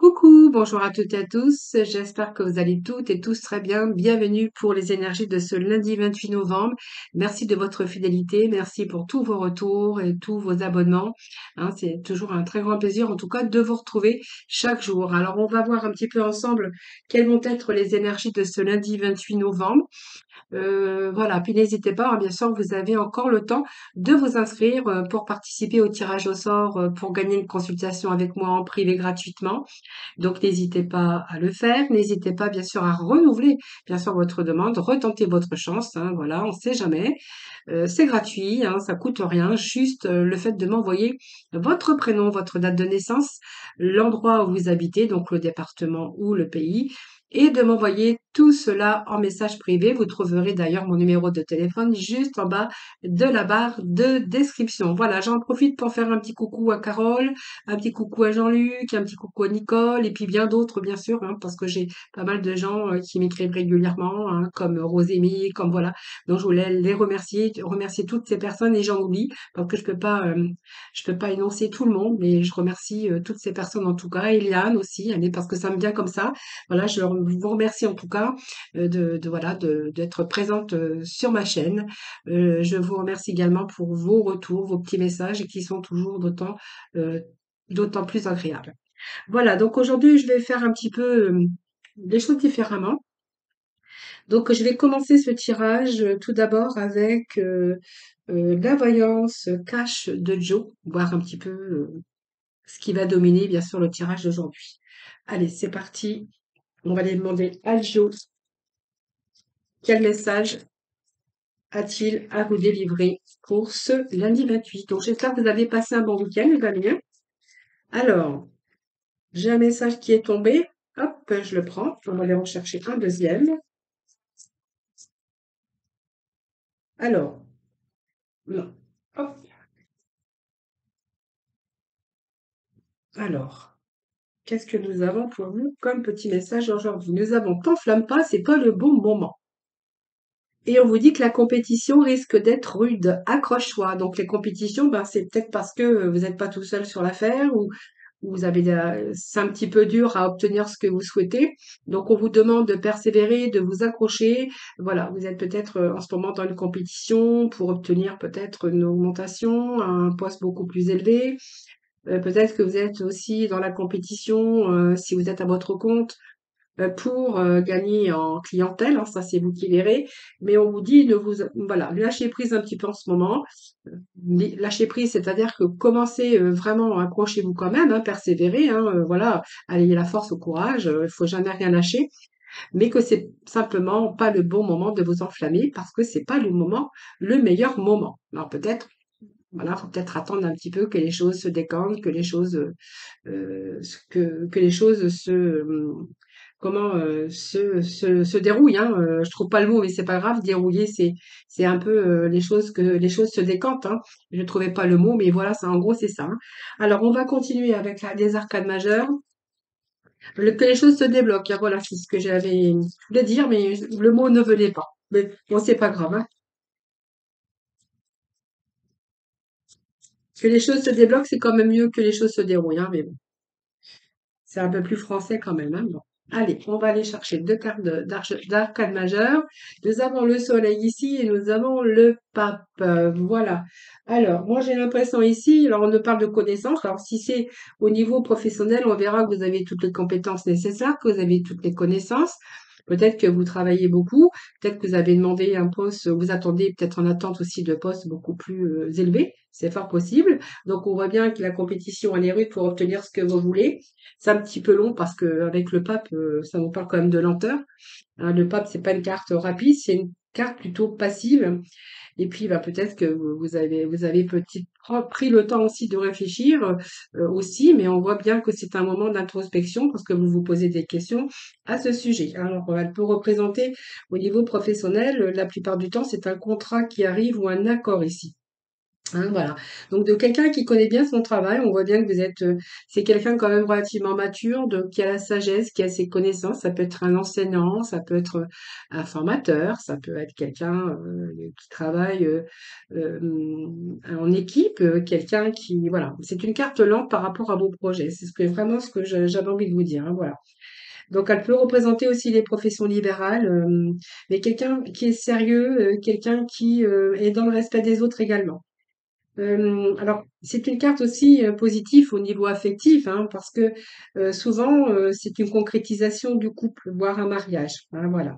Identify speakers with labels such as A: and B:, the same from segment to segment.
A: Coucou, bonjour à toutes et à tous. J'espère que vous allez toutes et tous très bien. Bienvenue pour les énergies de ce lundi 28 novembre. Merci de votre fidélité. Merci pour tous vos retours et tous vos abonnements. C'est toujours un très grand plaisir, en tout cas, de vous retrouver chaque jour. Alors, on va voir un petit peu ensemble quelles vont être les énergies de ce lundi 28 novembre. Voilà, puis n'hésitez pas, hein, bien sûr, vous avez encore le temps de vous inscrire pour participer au tirage au sort, pour gagner une consultation avec moi en privé gratuitement. Donc n'hésitez pas à le faire, n'hésitez pas bien sûr à renouveler bien sûr votre demande, retenter votre chance, hein, voilà, on ne sait jamais. C'est gratuit, hein, ça coûte rien, juste le fait de m'envoyer votre prénom, votre date de naissance, l'endroit où vous habitez, donc le département ou le pays, et de m'envoyer tout cela en message privé. Vous trouverez d'ailleurs mon numéro de téléphone juste en bas de la barre de description. Voilà, j'en profite pour faire un petit coucou à Carole, un petit coucou à Jean-Luc, un petit coucou à Nicole, et puis bien d'autres, bien sûr, hein, parce que j'ai pas mal de gens qui m'écrivent régulièrement, hein, comme Rosémie, comme voilà. Donc je voulais les remercier toutes ces personnes, et j'en oublie, parce que je peux pas énoncer tout le monde, mais je remercie toutes ces personnes en tout cas, Eliane aussi, allez, parce que ça me vient comme ça. Voilà, vous remercie en tout cas voilà d'être présente sur ma chaîne. Je vous remercie également pour vos retours, vos petits messages qui sont toujours euh, d'autant plus agréable. Voilà, donc aujourd'hui, je vais faire un petit peu les choses différemment. Donc, je vais commencer ce tirage tout d'abord avec la voyance cash de Joe, voir un petit peu ce qui va dominer, bien sûr, le tirage d'aujourd'hui. Allez, c'est parti. On va aller demander à Joe quel message a-t-il à vous délivrer pour ce lundi 28. Donc, j'espère que vous avez passé un bon week-end, les amis. Alors, j'ai un message qui est tombé. Hop, je le prends. On va aller en chercher un deuxième. Alors, non. Hop. Alors, qu'est-ce que nous avons pour vous comme petit message aujourd'hui? Nous avons t'enflamme pas, c'est pas le bon moment. Et on vous dit que la compétition risque d'être rude. Accroche-toi. Donc les compétitions, ben, c'est peut-être parce que vous n'êtes pas tout seul sur l'affaire ou vous avez c'est un petit peu dur à obtenir ce que vous souhaitez. Donc on vous demande de persévérer, de vous accrocher. Voilà, vous êtes peut-être en ce moment dans une compétition pour obtenir peut-être une augmentation, un poste beaucoup plus élevé. Peut-être que vous êtes aussi dans la compétition, si vous êtes à votre compte, pour gagner en clientèle, hein, ça c'est vous qui verrez. Mais on vous dit de vous, voilà, lâcher prise un petit peu en ce moment. Lâcher prise, c'est-à-dire que commencez vraiment, accrochez-vous quand même, hein, persévérez, hein, voilà, ayez la force, au courage, il faut jamais rien lâcher, mais que c'est simplement pas le bon moment de vous enflammer parce que c'est pas le moment, le meilleur moment. Alors peut-être voilà, faut peut-être attendre un petit peu que les choses se décantent, que les choses, que les choses se dérouillent. Hein. Je trouve pas le mot, mais c'est pas grave. Dérouiller, c'est un peu que les choses se décantent. Hein. Je trouvais pas le mot, mais voilà, ça, en gros, c'est ça. Hein. Alors, on va continuer avec les arcades majeures. Que les choses se débloquent. Hein, voilà, c'est ce que je voulais dire, mais le mot ne venait pas. Mais bon, c'est pas grave. Hein. Que les choses se débloquent, c'est quand même mieux que les choses se dérouillent. Hein, mais bon. C'est un peu plus français quand même, hein, bon. Allez, on va aller chercher deux cartes d'arcade majeure. Nous avons le soleil ici et nous avons le pape. Voilà. Alors, moi j'ai l'impression ici, alors on ne parle de connaissances. Alors, si c'est au niveau professionnel, on verra que vous avez toutes les compétences nécessaires, que vous avez toutes les connaissances. Peut-être que vous travaillez beaucoup, peut-être que vous avez demandé un poste, vous attendez peut-être en attente aussi de postes beaucoup plus élevés. C'est fort possible. Donc, on voit bien que la compétition, elle est rude pour obtenir ce que vous voulez. C'est un petit peu long parce que avec le pape, ça nous parle quand même de lenteur. Hein, le pape, c'est pas une carte rapide, c'est une carte plutôt passive. Et puis, bah, peut-être que vous avez pris le temps aussi de réfléchir aussi, mais on voit bien que c'est un moment d'introspection parce que vous vous posez des questions à ce sujet. Alors, elle peut représenter au niveau professionnel, la plupart du temps, c'est un contrat qui arrive ou un accord ici. Hein, voilà. Donc de quelqu'un qui connaît bien son travail, on voit bien que c'est quelqu'un quand même relativement mature, donc qui a la sagesse, qui a ses connaissances. Ça peut être un enseignant, ça peut être un formateur, ça peut être quelqu'un qui travaille en équipe, quelqu'un qui, voilà. C'est une carte lente par rapport à vos projets. C'est vraiment ce que j'avais envie de vous dire, hein, voilà. Donc elle peut représenter aussi les professions libérales, mais quelqu'un qui est sérieux, quelqu'un qui est dans le respect des autres également. Alors, c'est une carte aussi positive au niveau affectif, hein, parce que souvent, c'est une concrétisation du couple, voire un mariage. Hein, voilà.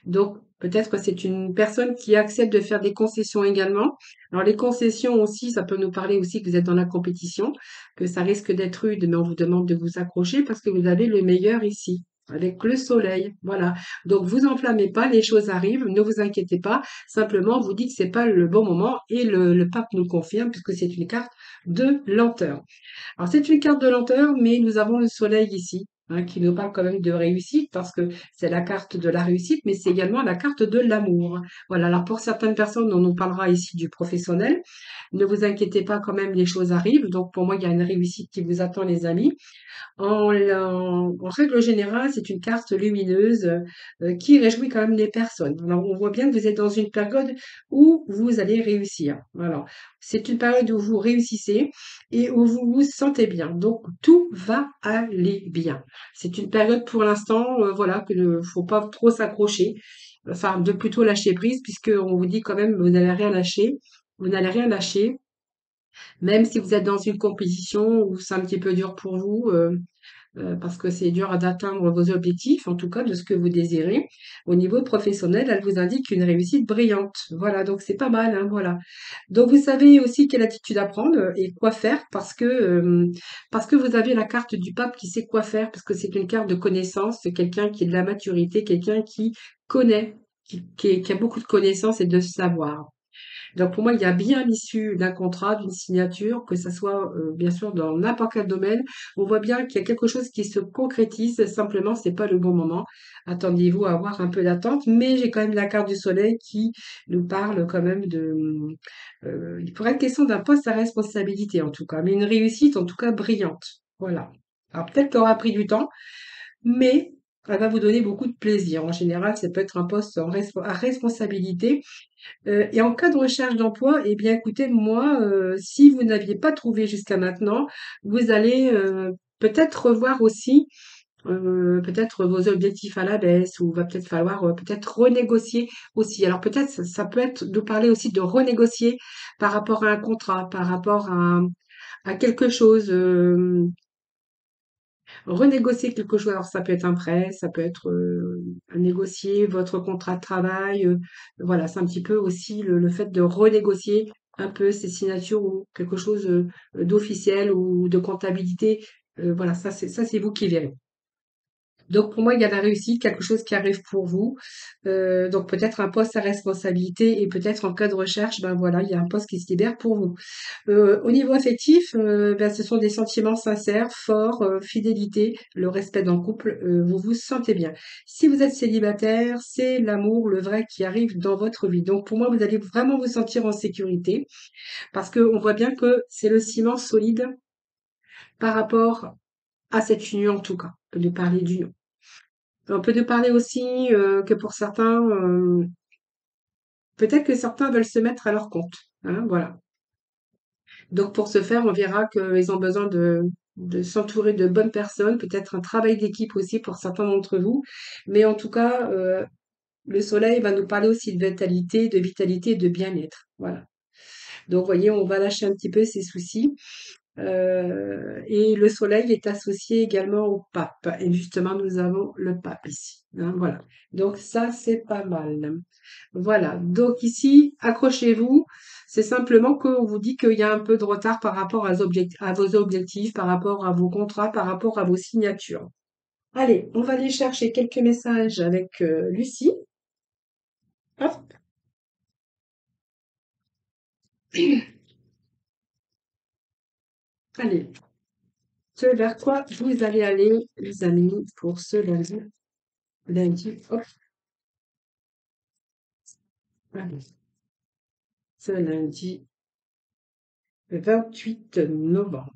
A: Donc, peut-être que c'est une personne qui accepte de faire des concessions également. Alors, les concessions aussi, ça peut nous parler aussi que vous êtes dans la compétition, que ça risque d'être rude, mais on vous demande de vous accrocher parce que vous avez le meilleur ici, avec le soleil. Voilà. Donc, vous enflammez pas, les choses arrivent, ne vous inquiétez pas. Simplement, vous dites que c'est pas le bon moment et le pape nous confirme puisque c'est une carte de lenteur. Alors, c'est une carte de lenteur, mais nous avons le soleil ici, hein, qui nous parle quand même de réussite, parce que c'est la carte de la réussite, mais c'est également la carte de l'amour. Voilà, alors pour certaines personnes, on nous parlera ici du professionnel. Ne vous inquiétez pas, quand même, les choses arrivent. Donc, pour moi, il y a une réussite qui vous attend, les amis. En règle générale, c'est une carte lumineuse qui réjouit quand même les personnes. Alors, on voit bien que vous êtes dans une période où vous allez réussir. Voilà. C'est une période où vous réussissez et où vous vous sentez bien. Donc, tout va aller bien. C'est une période pour l'instant, voilà, que ne faut pas trop s'accrocher. Enfin, de plutôt lâcher prise, puisque on vous dit quand même, vous n'allez rien lâcher. Vous n'allez rien lâcher, même si vous êtes dans une compétition où c'est un petit peu dur pour vous. Parce que c'est dur d'atteindre vos objectifs, en tout cas de ce que vous désirez. Au niveau professionnel, elle vous indique une réussite brillante. Voilà, donc c'est pas mal, hein, voilà. Donc vous savez aussi quelle attitude à prendre et quoi faire parce que vous avez la carte du pape qui sait quoi faire, parce que c'est une carte de connaissance, c'est quelqu'un qui a de la maturité, quelqu'un qui connaît, qui a beaucoup de connaissances et de savoir. Donc pour moi, il y a bien l'issue d'un contrat, d'une signature, que ça soit bien sûr dans n'importe quel domaine. On voit bien qu'il y a quelque chose qui se concrétise. Simplement, c'est pas le bon moment. Attendez-vous à avoir un peu d'attente, mais j'ai quand même la carte du soleil qui nous parle quand même il pourrait être question d'un poste à responsabilité en tout cas, mais une réussite en tout cas brillante. Voilà. Alors peut-être qu'elle aura pris du temps, mais elle va vous donner beaucoup de plaisir. En général, ça peut être un poste à responsabilité et en cas de recherche d'emploi, eh bien, écoutez, moi, si vous n'aviez pas trouvé jusqu'à maintenant, vous allez peut-être revoir aussi peut-être vos objectifs à la baisse, ou va peut-être falloir peut-être renégocier aussi. Alors peut-être ça peut être de parler aussi de renégocier par rapport à un contrat, par rapport à quelque chose. Renégocier quelque chose, alors ça peut être un prêt, ça peut être négocier votre contrat de travail. Voilà, c'est un petit peu aussi le fait de renégocier un peu ces signatures ou quelque chose d'officiel ou de comptabilité. Voilà, ça c'est vous qui verrez. Donc pour moi, il y a la réussite, quelque chose qui arrive pour vous. Donc peut-être un poste à responsabilité et peut-être en cas de recherche, ben voilà, il y a un poste qui se libère pour vous. Au niveau affectif, ben, ce sont des sentiments sincères, forts, fidélité, le respect dans le couple, vous vous sentez bien. Si vous êtes célibataire, c'est l'amour, le vrai qui arrive dans votre vie. Donc pour moi, vous allez vraiment vous sentir en sécurité parce qu'on voit bien que c'est le ciment solide par rapport à cette union en tout cas, que de parler d'union. On peut nous parler aussi que pour certains, peut-être que certains veulent se mettre à leur compte. Hein, voilà. Donc pour ce faire, on verra qu'ils ont besoin de s'entourer de bonnes personnes, peut-être un travail d'équipe aussi pour certains d'entre vous. Mais en tout cas, le soleil va nous parler aussi de vitalité et de bien-être. Voilà. Donc, vous voyez, on va lâcher un petit peu ces soucis. Et le soleil est associé également au pape. Et justement, nous avons le pape ici. Hein, voilà. Donc ça, c'est pas mal. Voilà. Donc ici, accrochez-vous. C'est simplement qu'on vous dit qu'il y a un peu de retard par rapport à vos objectifs, par rapport à vos contrats, par rapport à vos signatures. Allez, on va aller chercher quelques messages avec Lucie. Hop. Allez, ce vers quoi vous allez aller, les amis, pour ce lundi. Lundi, hop. Allez, ce lundi. le 28 novembre.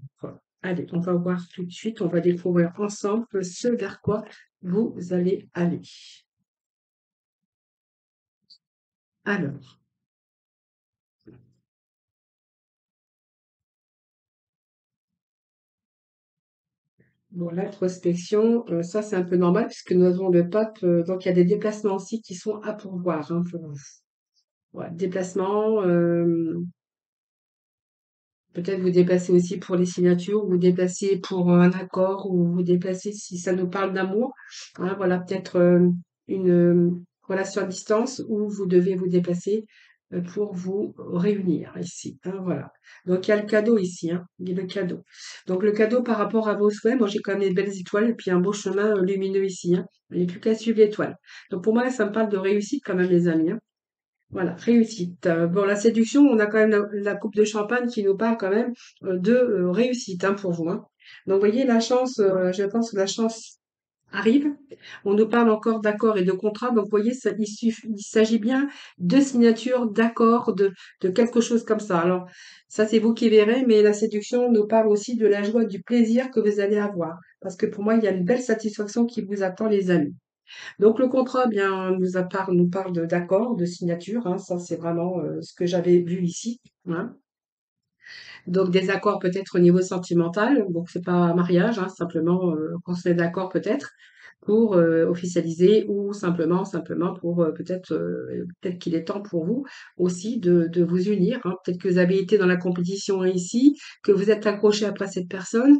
A: Allez, on va voir tout de suite, on va découvrir ensemble ce vers quoi vous allez aller. Alors, bon, l'introspection, ça c'est un peu normal puisque nous avons le pape, donc il y a des déplacements aussi qui sont à pourvoir, hein, pour vous. Ouais, déplacements, peut-être vous déplacez aussi pour les signatures, vous déplacez pour un accord, ou vous déplacez si ça nous parle d'amour. Hein, voilà, peut-être une relation à distance où vous devez vous déplacer pour vous réunir ici. Hein, voilà. Donc il y a le cadeau ici, hein, il y a le cadeau. Donc le cadeau par rapport à vos souhaits, moi j'ai quand même des belles étoiles et puis un beau chemin lumineux ici. Hein. Il n'y a plus qu'à suivre l'étoile. Donc pour moi, là, ça me parle de réussite quand même, les amis. Hein. Voilà, réussite. Bon, la séduction, on a quand même la coupe de champagne qui nous parle quand même de réussite, hein, pour vous. Hein. Donc, vous voyez, la chance, je pense que la chance arrive. On nous parle encore d'accords et de contrats. Donc, vous voyez, ça, il s'agit bien de signature, d'accords, de quelque chose comme ça. Alors, ça, c'est vous qui verrez, mais la séduction nous parle aussi de la joie, du plaisir que vous allez avoir. Parce que pour moi, il y a une belle satisfaction qui vous attend, les amis. Donc le contrat, bien, nous parle d'accord, de signature. Hein, ça, c'est vraiment ce que j'avais vu ici. Hein. Donc des accords peut-être au niveau sentimental. Donc c'est pas un mariage, hein, simplement qu'on se met d'accord peut-être pour officialiser ou simplement pour peut-être qu'il est temps pour vous aussi de vous unir. Hein. Peut-être que vous avez été dans la compétition ici, que vous êtes accroché après cette personne,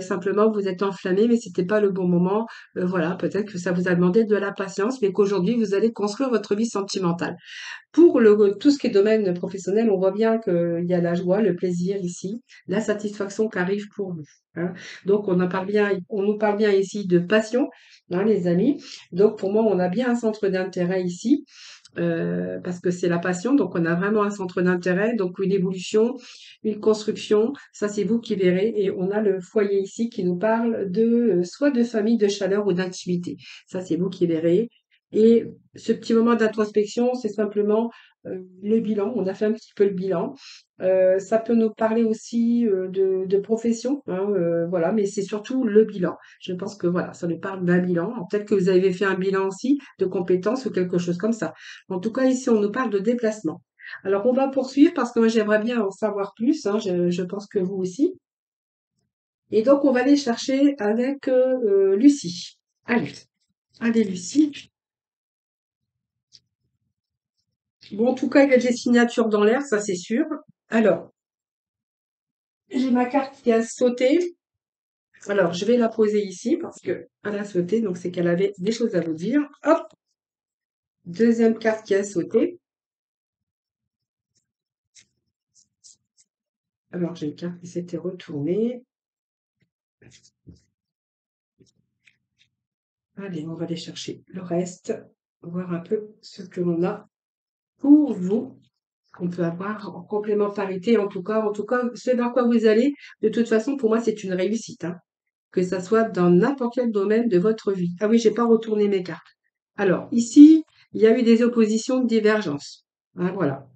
A: simplement vous êtes enflammé, mais c'était pas le bon moment. Voilà, peut-être que ça vous a demandé de la patience, mais qu'aujourd'hui vous allez construire votre vie sentimentale. Pour tout ce qui est domaine professionnel, on voit bien qu'il y a la joie, le plaisir ici, la satisfaction qui arrive pour vous. Hein. Donc, on nous parle bien ici de passion, hein, les amis. Donc, pour moi, on a bien un centre d'intérêt ici, parce que c'est la passion. Donc, on a vraiment un centre d'intérêt, donc une évolution, une construction. Ça, c'est vous qui verrez. Et on a le foyer ici qui nous parle de soit de famille, de chaleur ou d'intimité. Ça, c'est vous qui verrez. Et ce petit moment d'introspection, c'est simplement le bilan. On a fait un petit peu le bilan. Ça peut nous parler aussi de profession, hein, voilà, mais c'est surtout le bilan. Je pense que voilà, ça nous parle d'un bilan. Alors, peut-être que vous avez fait un bilan aussi de compétences ou quelque chose comme ça. En tout cas, ici, on nous parle de déplacement. Alors, on va poursuivre parce que moi, j'aimerais bien en savoir plus. Hein, je pense que vous aussi. Et donc, on va aller chercher avec Lucie. Allez, allez, Lucie. Bon, en tout cas, il y a des signatures dans l'air, ça c'est sûr. Alors, j'ai ma carte qui a sauté. Alors, je vais la poser ici parce que elle a sauté, donc c'est qu'elle avait des choses à vous dire. Hop, deuxième carte qui a sauté. Alors, j'ai une carte qui s'était retournée. Allez, on va aller chercher le reste, voir un peu ce que l'on a pour vous, qu'on peut avoir en complémentarité. En tout cas, ce vers quoi vous allez, de toute façon, pour moi, c'est une réussite, hein, que ça soit dans n'importe quel domaine de votre vie. Ah oui, j'ai pas retourné mes cartes. Alors, ici, il y a eu des oppositions de divergence. Hein, voilà.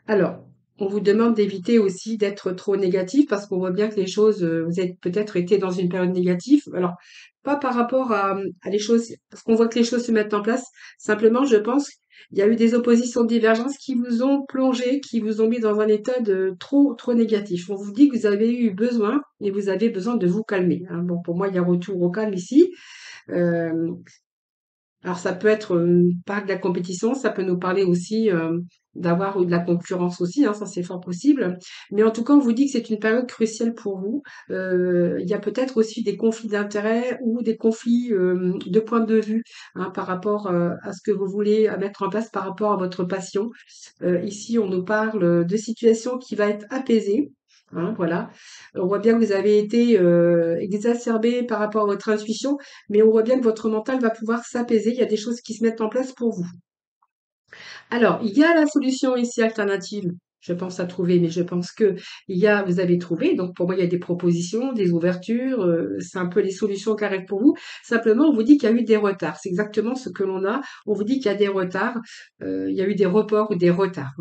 A: Alors, on vous demande d'éviter aussi d'être trop négatif parce qu'on voit bien que les choses, vous êtes peut-être été dans une période négative. Alors, pas par rapport à les choses, parce qu'on voit que les choses se mettent en place. Simplement, je pense qu'il y a eu des oppositions de divergence qui vous ont plongé, qui vous ont mis dans un état de trop négatif. On vous dit que vous avez eu besoin et vous avez besoin de vous calmer. Hein. Bon, pour moi, il y a retour au calme ici. Euh, alors ça peut être pas de la compétition, ça peut nous parler aussi d'avoir eu de la concurrence aussi, hein, ça c'est fort possible. Mais en tout cas, on vous dit que c'est une période cruciale pour vous. Il y a peut-être aussi des conflits d'intérêts ou des conflits de points de vue, hein, par rapport à ce que vous voulez mettre en place par rapport à votre passion. Ici, on nous parle de situations qui va être apaisée. Hein, voilà. On voit bien que vous avez été exacerbé par rapport à votre intuition, mais on voit bien que votre mental va pouvoir s'apaiser. Il y a des choses qui se mettent en place pour vous. Alors, il y a la solution ici alternative. Je pense à trouver, mais je pense que vous avez trouvé. Donc, pour moi, il y a des propositions, des ouvertures. C'est un peu les solutions qui arrivent pour vous. Simplement, on vous dit qu'il y a eu des retards. C'est exactement ce que l'on a. On vous dit qu'il y a des retards. Il y a eu des reports ou des retards.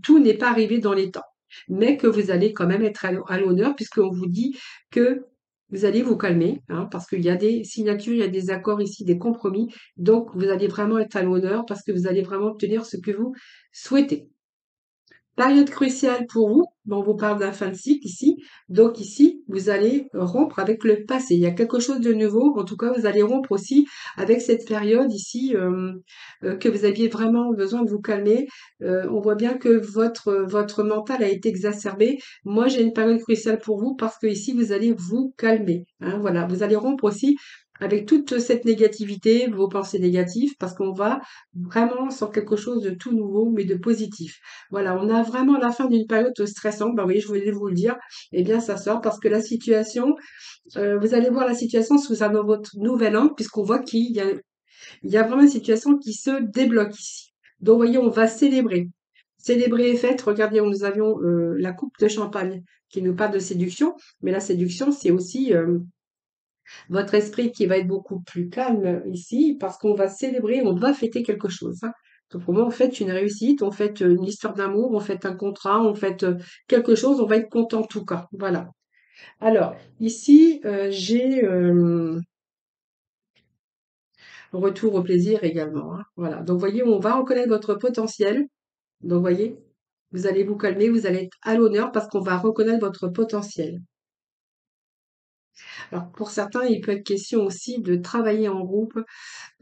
A: Tout n'est pas arrivé dans les temps. mais que vous allez quand même être à l'honneur puisqu'on vous dit que vous allez vous calmer, hein, parce qu'il y a des signatures, il y a des accords ici, des compromis. Donc, vous allez vraiment être à l'honneur parce que vous allez vraiment obtenir ce que vous souhaitez. Période cruciale pour vous, bon, on vous parle d'un fin de cycle ici. Donc ici, vous allez rompre avec le passé. Il y a quelque chose de nouveau. En tout cas, vous allez rompre aussi avec cette période ici que vous aviez vraiment besoin de vous calmer. On voit bien que votre mental a été exacerbé. Moi, j'ai une période cruciale pour vous parce que ici, vous allez vous calmer. Hein, voilà, vous allez rompre aussi avec toute cette négativité, vos pensées négatives, parce qu'on va vraiment sur quelque chose de tout nouveau, mais de positif. Voilà, on a vraiment la fin d'une période stressante. Ben oui, je voulais vous le dire. Eh bien, ça sort parce que la situation, vous allez voir la situation sous un autre nouvel angle, puisqu'on voit il y a vraiment une situation qui se débloque ici. Donc, voyez, on va célébrer. Célébrer et fête. Regardez, nous avions la coupe de champagne qui nous parle de séduction, mais la séduction, c'est aussi votre esprit qui va être beaucoup plus calme ici, parce qu'on va célébrer, on va fêter quelque chose. Hein. Donc, pour moi, on fête une réussite, on fête une histoire d'amour, on fête un contrat, on fête quelque chose, on va être content en tout cas. Voilà. Alors, ici, j'ai retour au plaisir également. Hein. Voilà. Donc, voyez, on va reconnaître votre potentiel. Donc, voyez, vous allez vous calmer, vous allez être à l'honneur parce qu'on va reconnaître votre potentiel. Alors, pour certains, il peut être question aussi de travailler en groupe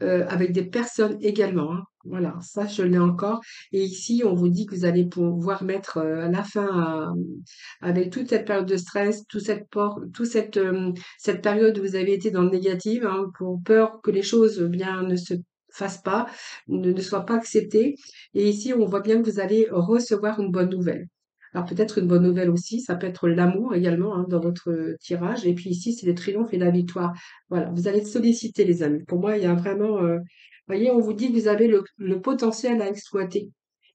A: avec des personnes également. Hein. Voilà, ça, je l'ai encore. Et ici, on vous dit que vous allez pouvoir mettre à la fin, avec toute cette période de stress, cette période où vous avez été dans le négatif, hein, pour peur que les choses bien ne se fassent pas, ne soient pas acceptées. Et ici, on voit bien que vous allez recevoir une bonne nouvelle. Alors peut-être une bonne nouvelle aussi, ça peut être l'amour également hein, dans votre tirage. Et puis ici, c'est le triomphe et la victoire. Voilà, vous allez être solliciter les amis. Pour moi, il y a vraiment, voyez, on vous dit que vous avez le potentiel à exploiter.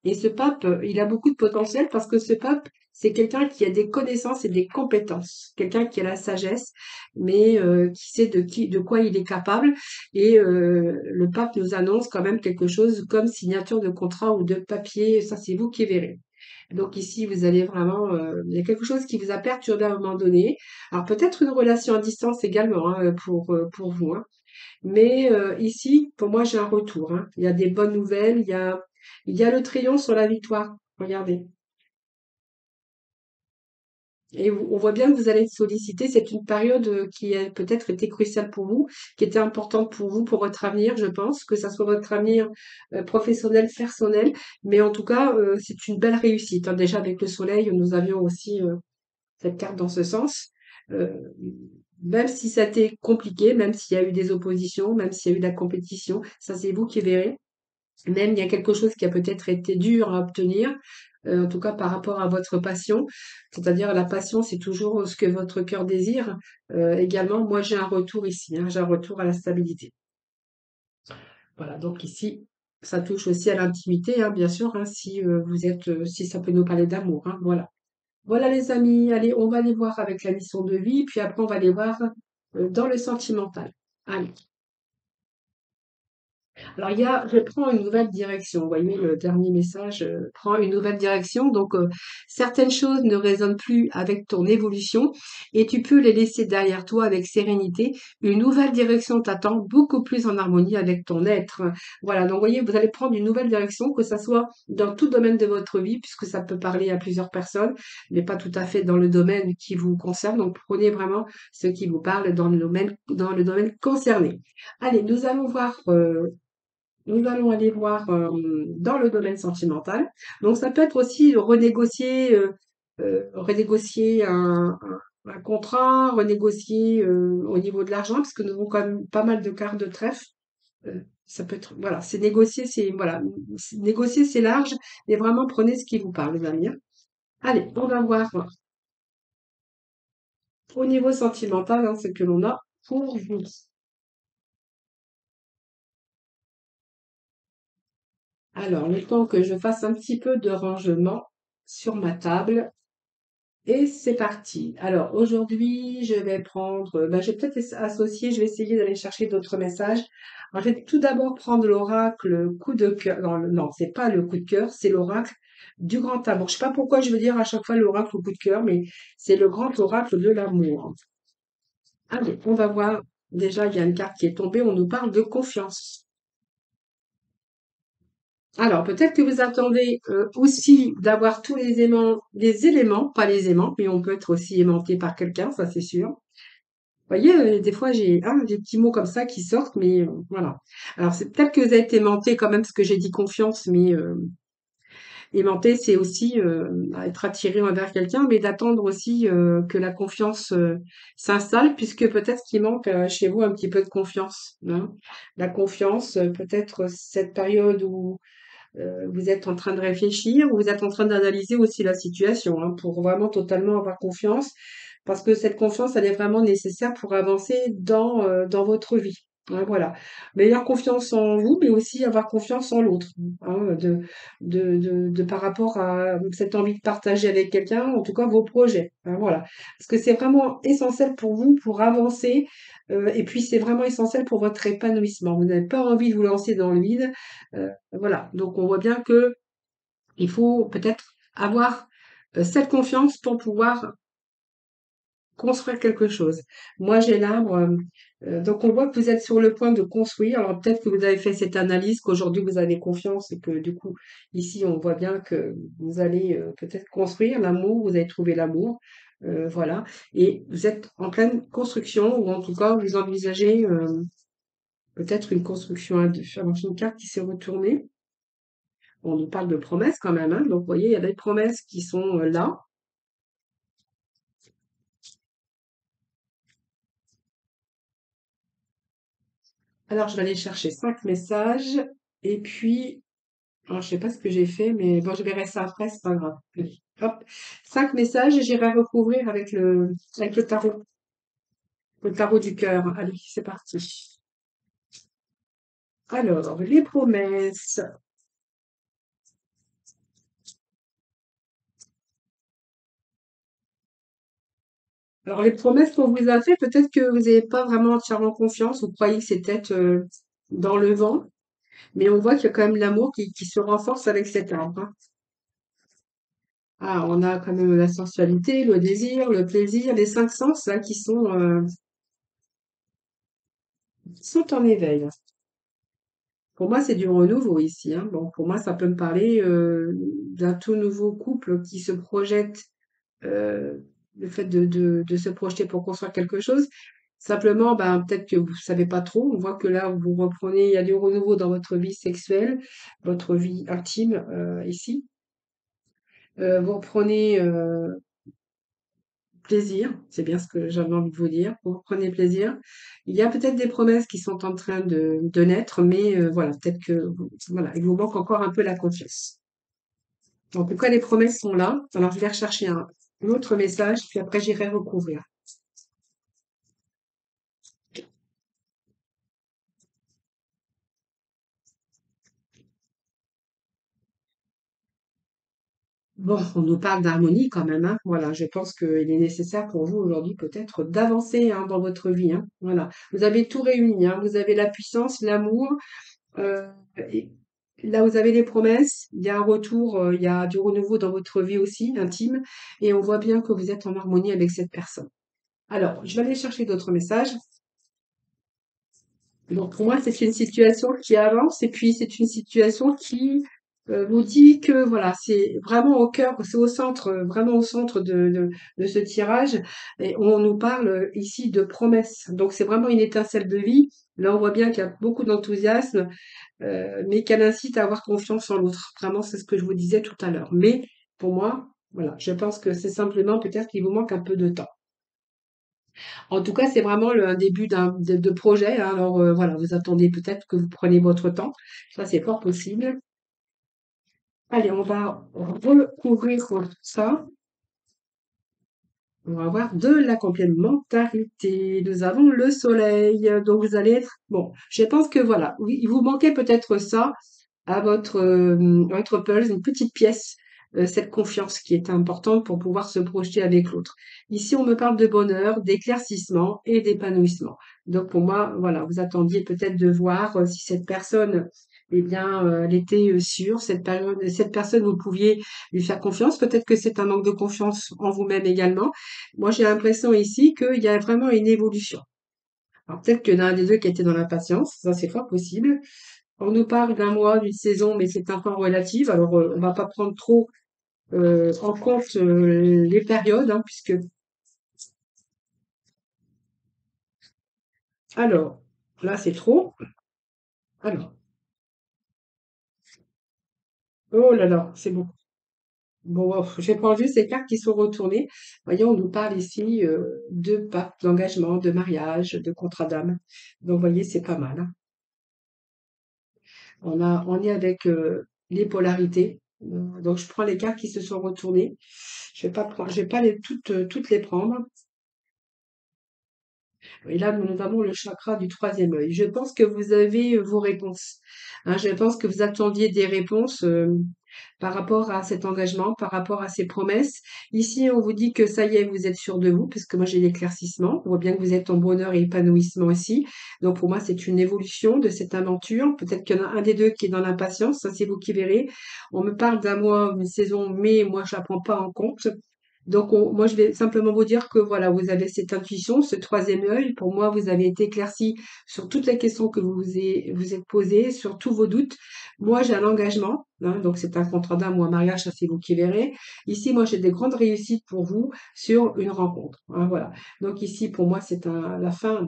A: Et ce pape, il a beaucoup de potentiel parce que ce pape, c'est quelqu'un qui a des connaissances et des compétences, quelqu'un qui a la sagesse, mais qui sait de quoi il est capable. Et le pape nous annonce quand même quelque chose comme signature de contrat ou de papier. Ça, c'est vous qui verrez. Donc ici, vous allez vraiment, il y a quelque chose qui vous a perturbé à un moment donné. Alors peut-être une relation à distance également hein, pour vous. Hein. Mais ici, pour moi, j'ai un retour. Hein. Il y a des bonnes nouvelles, il y a le triomphe sur la victoire. Regardez. Et on voit bien que vous allez être sollicité. C'est une période qui a peut-être été cruciale pour vous, qui était importante pour vous, pour votre avenir, je pense, que ça soit votre avenir professionnel, personnel. Mais en tout cas, c'est une belle réussite. Hein. Déjà, avec le soleil, nous avions aussi cette carte dans ce sens. Euh, Même si ça a été compliqué, même s'il y a eu des oppositions, même s'il y a eu de la compétition, ça c'est vous qui verrez. Même il y a quelque chose qui a peut-être été dur à obtenir, en tout cas par rapport à votre passion. C'est-à-dire la passion, c'est toujours ce que votre cœur désire. Également, moi j'ai un retour ici, hein, j'ai un retour à la stabilité. Voilà, donc ici, ça touche aussi à l'intimité, hein, bien sûr, hein, si vous êtes, si ça peut nous parler d'amour, hein, voilà. Voilà les amis, allez, on va aller voir avec la mission de vie, puis après on va aller voir dans le sentimental. Allez. Alors, je prends une nouvelle direction. Vous voyez, le dernier message prend une nouvelle direction. Donc, certaines choses ne résonnent plus avec ton évolution et tu peux les laisser derrière toi avec sérénité. Une nouvelle direction t'attend beaucoup plus en harmonie avec ton être. Voilà. Donc, vous voyez, vous allez prendre une nouvelle direction, que ça soit dans tout domaine de votre vie, puisque ça peut parler à plusieurs personnes, mais pas tout à fait dans le domaine qui vous concerne. Donc, prenez vraiment ce qui vous parle dans le domaine concerné. Allez, nous allons aller voir dans le domaine sentimental. Donc, ça peut être aussi renégocier un contrat, renégocier au niveau de l'argent, parce que nous avons quand même pas mal de cartes de trèfle. Ça peut être, voilà, c'est négocier, voilà, négocier, c'est large, mais vraiment prenez ce qui vous parle, les amis. Hein. Allez, on va voir au niveau sentimental hein, ce que l'on a pour vous. Alors, le temps que je fasse un petit peu de rangement sur ma table. Et c'est parti. Alors aujourd'hui, je vais prendre, je vais peut-être associer, je vais essayer d'aller chercher d'autres messages. Alors, je vais tout d'abord prendre l'oracle coup de cœur. Non, non, c'est pas le coup de cœur, c'est l'oracle du grand amour. Je sais pas pourquoi je veux dire à chaque fois l'oracle au coup de cœur, mais c'est le grand oracle de l'amour. Allez, on va voir. Déjà, il y a une carte qui est tombée. On nous parle de confiance. Alors, peut-être que vous attendez aussi d'avoir tous les éléments, pas les aimants, mais on peut être aussi aimanté par quelqu'un, ça c'est sûr. Vous voyez, des fois j'ai des petits mots comme ça qui sortent, mais voilà. Alors, c'est peut-être que vous êtes aimanté quand même, parce que j'ai dit confiance, mais aimanté, c'est aussi être attiré envers quelqu'un, mais d'attendre aussi que la confiance s'installe, puisque peut-être qu'il manque chez vous un petit peu de confiance, hein. La confiance, peut-être cette période où vous êtes en train de réfléchir ou vous êtes en train d'analyser aussi la situation, hein, pour vraiment totalement avoir confiance, parce que cette confiance, elle est vraiment nécessaire pour avancer dans votre vie. Hein, voilà. Meilleure confiance en vous, mais aussi avoir confiance en l'autre, hein, de par rapport à cette envie de partager avec quelqu'un, en tout cas vos projets. Hein, voilà. Parce que c'est vraiment essentiel pour vous pour avancer, et puis c'est vraiment essentiel pour votre épanouissement. Vous n'avez pas envie de vous lancer dans le vide. Voilà, donc on voit bien que il faut peut-être avoir cette confiance pour pouvoir construire quelque chose. Moi, j'ai l'arbre, donc on voit que vous êtes sur le point de construire. Alors peut-être que vous avez fait cette analyse, qu'aujourd'hui vous avez confiance et que du coup, ici, on voit bien que vous allez peut-être construire l'amour, vous avez trouvé l'amour, voilà. Et vous êtes en pleine construction, ou en tout cas, vous envisagez peut-être une construction à deux. Alors, j'ai une carte qui s'est retournée. On nous parle de promesses quand même, hein. Donc, vous voyez, il y a des promesses qui sont là. Alors, je vais aller chercher 5 messages. Et puis, alors, je sais pas ce que j'ai fait, mais bon, je verrai ça après, c'est pas grave. Allez, hop. 5 messages et j'irai recouvrir avec le tarot du cœur. Allez, c'est parti. Alors, les promesses. Alors, les promesses qu'on vous a fait, peut-être que vous n'avez pas vraiment entièrement confiance. Vous croyez que c'est peut-être dans le vent. Mais on voit qu'il y a quand même l'amour qui se renforce avec cet arbre, hein. Ah, on a quand même la sensualité, le désir, le plaisir, les 5 sens là qui sont en éveil. Pour moi, c'est du renouveau ici, hein. Bon, pour moi, ça peut me parler d'un tout nouveau couple qui se projette, euh, le fait de se projeter pour construire quelque chose. Simplement, ben, peut-être que vous savez pas trop. On voit que là, vous reprenez, il y a du renouveau dans votre vie sexuelle, votre vie intime ici. Vous reprenez plaisir, c'est bien ce que j'avais envie de vous dire. Vous prenez plaisir. Il y a peut-être des promesses qui sont en train de naître, mais voilà, peut-être que voilà, il vous manque encore un peu la confiance. En tout cas, les promesses sont là. Alors, je vais rechercher un autre message, puis après, j'irai recouvrir. Bon, on nous parle d'harmonie quand même, hein. Voilà, je pense qu'il est nécessaire pour vous aujourd'hui peut-être d'avancer hein, dans votre vie, hein. Voilà, vous avez tout réuni, hein. Vous avez la puissance, l'amour, et là, vous avez les promesses, il y a un retour, il y a du renouveau dans votre vie aussi, intime, et on voit bien que vous êtes en harmonie avec cette personne. Alors, je vais aller chercher d'autres messages. Donc, pour moi, c'est une situation qui avance, et puis c'est une situation qui vous dit que voilà, c'est vraiment au cœur, c'est au centre, vraiment au centre de ce tirage, et on nous parle ici de promesses. Donc, c'est vraiment une étincelle de vie. Là, on voit bien qu'il y a beaucoup d'enthousiasme, mais qu'elle incite à avoir confiance en l'autre. Vraiment, c'est ce que je vous disais tout à l'heure. Mais pour moi, voilà, je pense que c'est simplement peut-être qu'il vous manque un peu de temps. En tout cas, c'est vraiment un début de projet, hein. Alors voilà, vous attendez peut-être que vous preniez votre temps. Ça, c'est fort possible. Allez, on va recouvrir tout ça. On va avoir de la complémentarité. Nous avons le soleil. Donc, vous allez être... Bon, je pense que voilà, oui, il vous manquait peut-être ça à votre puzzle, une petite pièce cette confiance qui est importante pour pouvoir se projeter avec l'autre. Ici, on me parle de bonheur, d'éclaircissement et d'épanouissement. Donc pour moi, voilà, vous attendiez peut-être de voir si cette personne, eh bien, elle était sûre, cette personne, vous pouviez lui faire confiance. Peut-être que c'est un manque de confiance en vous-même également. Moi, j'ai l'impression ici qu'il y a vraiment une évolution. Alors peut-être qu'il y en a un des deux qui était dans l'impatience, ça c'est fort possible. On nous parle d'un mois, d'une saison, mais c'est un temps relatif. Alors on va pas prendre trop en compte les périodes, hein, puisque alors là c'est trop. Alors oh là là, c'est bon. Bon, je vais prendre juste ces cartes qui sont retournées. Voyons, on nous parle ici de pacte, d'engagement, de mariage, de contrat d'âme. Donc, vous voyez, c'est pas mal, hein. On est avec les polarités. Donc, je prends les cartes qui se sont retournées. Je vais pas toutes les prendre. Et là, nous avons le chakra du troisième œil. Je pense que vous avez vos réponses, hein. Je pense que vous attendiez des réponses par rapport à cet engagement, par rapport à ces promesses. Ici, on vous dit que ça y est, vous êtes sûr de vous, parce que moi j'ai l'éclaircissement. On voit bien que vous êtes en bonheur et épanouissement aussi. Donc pour moi, c'est une évolution de cette aventure. Peut-être qu'il y en a un des deux qui est dans l'impatience. Ça, c'est vous qui verrez. On me parle d'un mois, une saison, mais moi, je la prends pas en compte. Donc, moi, je vais simplement vous dire que voilà, vous avez cette intuition, ce troisième œil. Pour moi, vous avez été éclairci sur toutes les questions que vous êtes posées, sur tous vos doutes. Moi, j'ai un engagement, hein, donc c'est un contrat d'un ou un mariage, ça c'est vous qui verrez. Ici, moi, j'ai des grandes réussites pour vous sur une rencontre, hein, voilà. Donc ici, pour moi, c'est la fin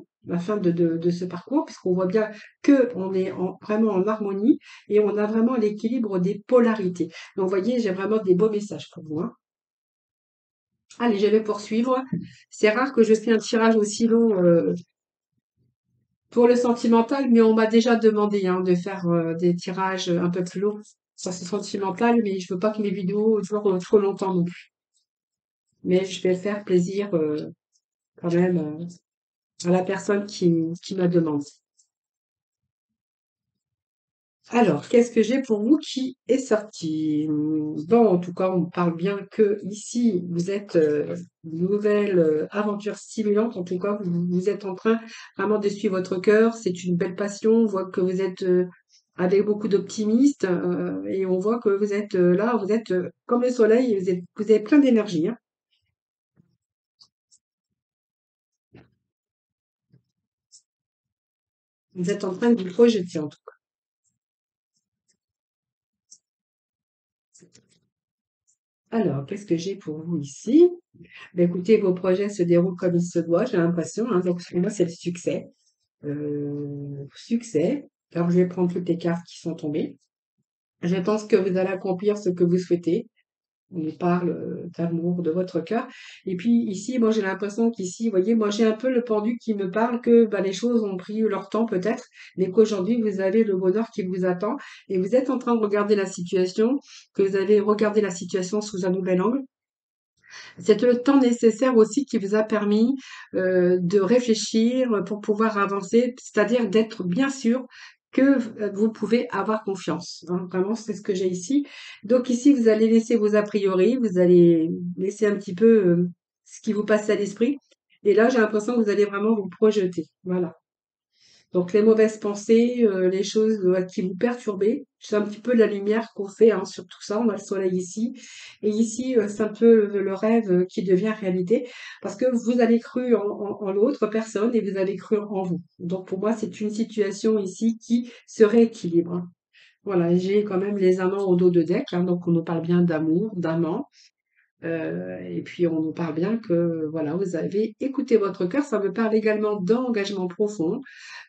A: de ce parcours, puisqu'on voit bien que on est vraiment en harmonie et on a vraiment l'équilibre des polarités. Donc, vous voyez, j'ai vraiment des beaux messages pour vous, hein. Allez, je vais poursuivre. C'est rare que je fais un tirage aussi long pour le sentimental, mais on m'a déjà demandé hein, de faire des tirages un peu plus longs sur ce sentimental, mais je veux pas que mes vidéos durent trop longtemps non plus. Mais je vais faire plaisir quand même à la personne qui me demande. Alors, qu'est-ce que j'ai pour vous qui est sorti? Bon, en tout cas, on parle bien que ici, vous êtes une nouvelle aventure stimulante. En tout cas, vous êtes en train vraiment de suivre votre cœur. C'est une belle passion. On voit que vous êtes avec beaucoup d'optimisme et on voit que vous êtes là, vous êtes comme le soleil. Vous avez plein d'énergie, hein. Vous êtes en train de vous projeter en tout cas. Alors, qu'est-ce que j'ai pour vous ici? Ben, écoutez, vos projets se déroulent comme il se doit, j'ai l'impression, hein. Donc, pour moi, c'est le succès. Succès. Alors, je vais prendre toutes les cartes qui sont tombées. Je pense que vous allez accomplir ce que vous souhaitez. On nous parle d'amour, de votre cœur. Et puis ici, moi j'ai l'impression qu'ici, vous voyez, moi j'ai un peu le pendu qui me parle que bah, les choses ont pris leur temps peut-être, mais qu'aujourd'hui vous avez le bonheur qui vous attend et vous êtes en train de regarder la situation, que vous allez regarder la situation sous un nouvel angle. C'est le temps nécessaire aussi qui vous a permis de réfléchir pour pouvoir avancer, c'est-à-dire d'être bien sûr que vous pouvez avoir confiance, hein. Vraiment, c'est ce que j'ai ici. Donc ici, vous allez laisser vos a priori, vous allez laisser un petit peu ce qui vous passe à l'esprit. Et là, j'ai l'impression que vous allez vraiment vous projeter. Voilà. Donc les mauvaises pensées, les choses qui vous perturbaient, c'est un petit peu la lumière qu'on fait hein, sur tout ça. On a le soleil ici. Et ici, c'est un peu le rêve qui devient réalité parce que vous avez cru en l'autre personne et vous avez cru en vous. Donc pour moi, c'est une situation ici qui se rééquilibre, hein. Voilà, j'ai quand même les amants au dos de deck, hein, donc on nous parle bien d'amour, d'amant. Et puis on nous parle bien que voilà, vous avez écouté votre cœur. Ça me parle également d'engagement profond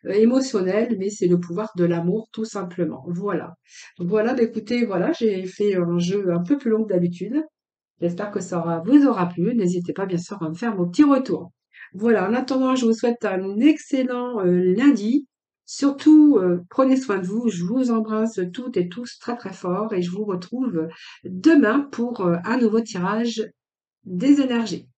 A: émotionnel, mais c'est le pouvoir de l'amour tout simplement. Voilà. Voilà, bah, écoutez, voilà, j'ai fait un jeu un peu plus long que d'habitude. J'espère que vous aura plu. N'hésitez pas bien sûr à me faire vos petits retours. Voilà, en attendant, je vous souhaite un excellent lundi. Surtout, prenez soin de vous. Je vous embrasse toutes et tous très très fort et je vous retrouve demain pour un nouveau tirage des énergies.